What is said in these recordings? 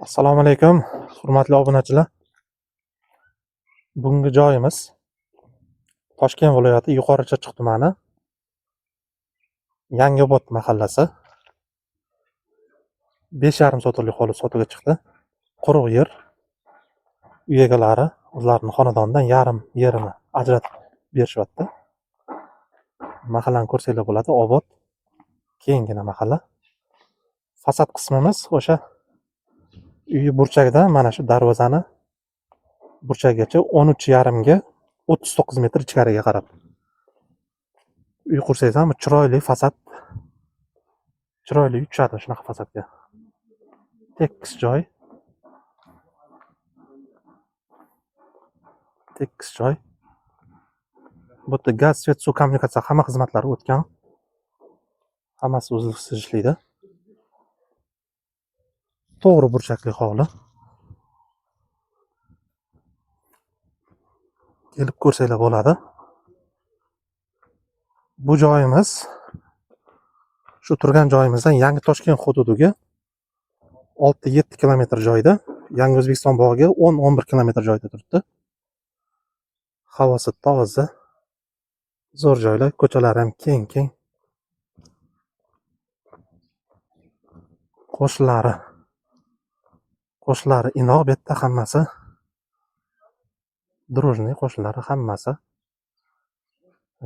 Assalomu alaykum, hurmatli obunachilar. Bugungi joyimiz Toshkent viloyati Yuqori Chirchiq tumani Yangiobod mahallasi. 5,5 sotiklik hovli sotuvga chiqdi. Quruq yer. Uy egalari o'zlarining xonadonidan yarim yerini ajratib berishyapti. Mahallani ko'rsanglar bo'ladi, obod, kengina mahalla. Fasad qismimiz o'sha uy burchagidan mana shu darvozani burchagigacha 13,5 ga 39 metr ichkariga qarab. Uy qursangiz ham chiroyli fasad, chiroyli tushadi shunaqa fasadga. Tekis joy. Tekis joy. Bu yerda gaz, svet, suv, kommunikatsiya hamma xizmatlari o'tgan. Hammasi uzluksiz ishlaydi. To'g'ri burchakli hovli. Kelib ko'rsanglar bo'ladi. Bu joyimiz shu turgan joyimizdan Yangi Toshkent hududiga 6-7 kilometr joyda, Yangi O'zbekiston bog'iga 10-11 kilometr joyda turibdi. Havosi toza, zo'r joylar, ko'chalar ham keng. Qo'shlari inoq, bu yerda hammasi drujniy qo'shlari hammasi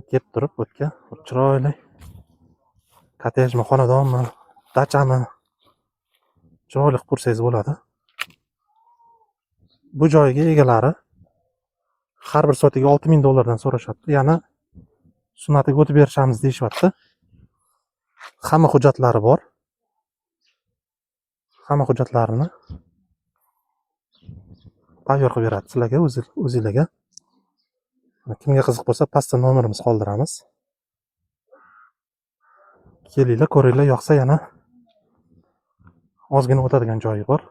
kelib turib o'tga chiroyli kottejmi, xonadonmi, dachami chiroyli qilib qursangiz bo'ladi. Bu joyga egalari har bir sotiga $6,000 so'rashyapti. Ya'ni sunnatiga o'tib berishamiz deyishyapti. Hamma hujjatlari bor. Hamma hujjatlarini tayyor qilib beradi sizlarga, o'zingizlarga. Kimga qiziq bo'lsa, pastda nomerimiz qoldiramiz. Kelinglar, ko'ringlar, yoqsa yana ozgina o'tadigan joyi bor.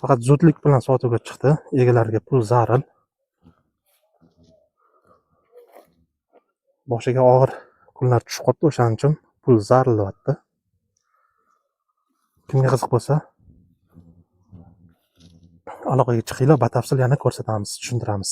Faqat zudlik bilan sotuvga chiqdi. Egalariga pul zaril. Boshiga og'ir kunlar tushib qoldi, o'shaning uchun pul zarilyapti. Kimga qiziq bo'lsa, aloqaga chiqinglar, batafsil yana ko'rsatamiz, tushuntiramiz.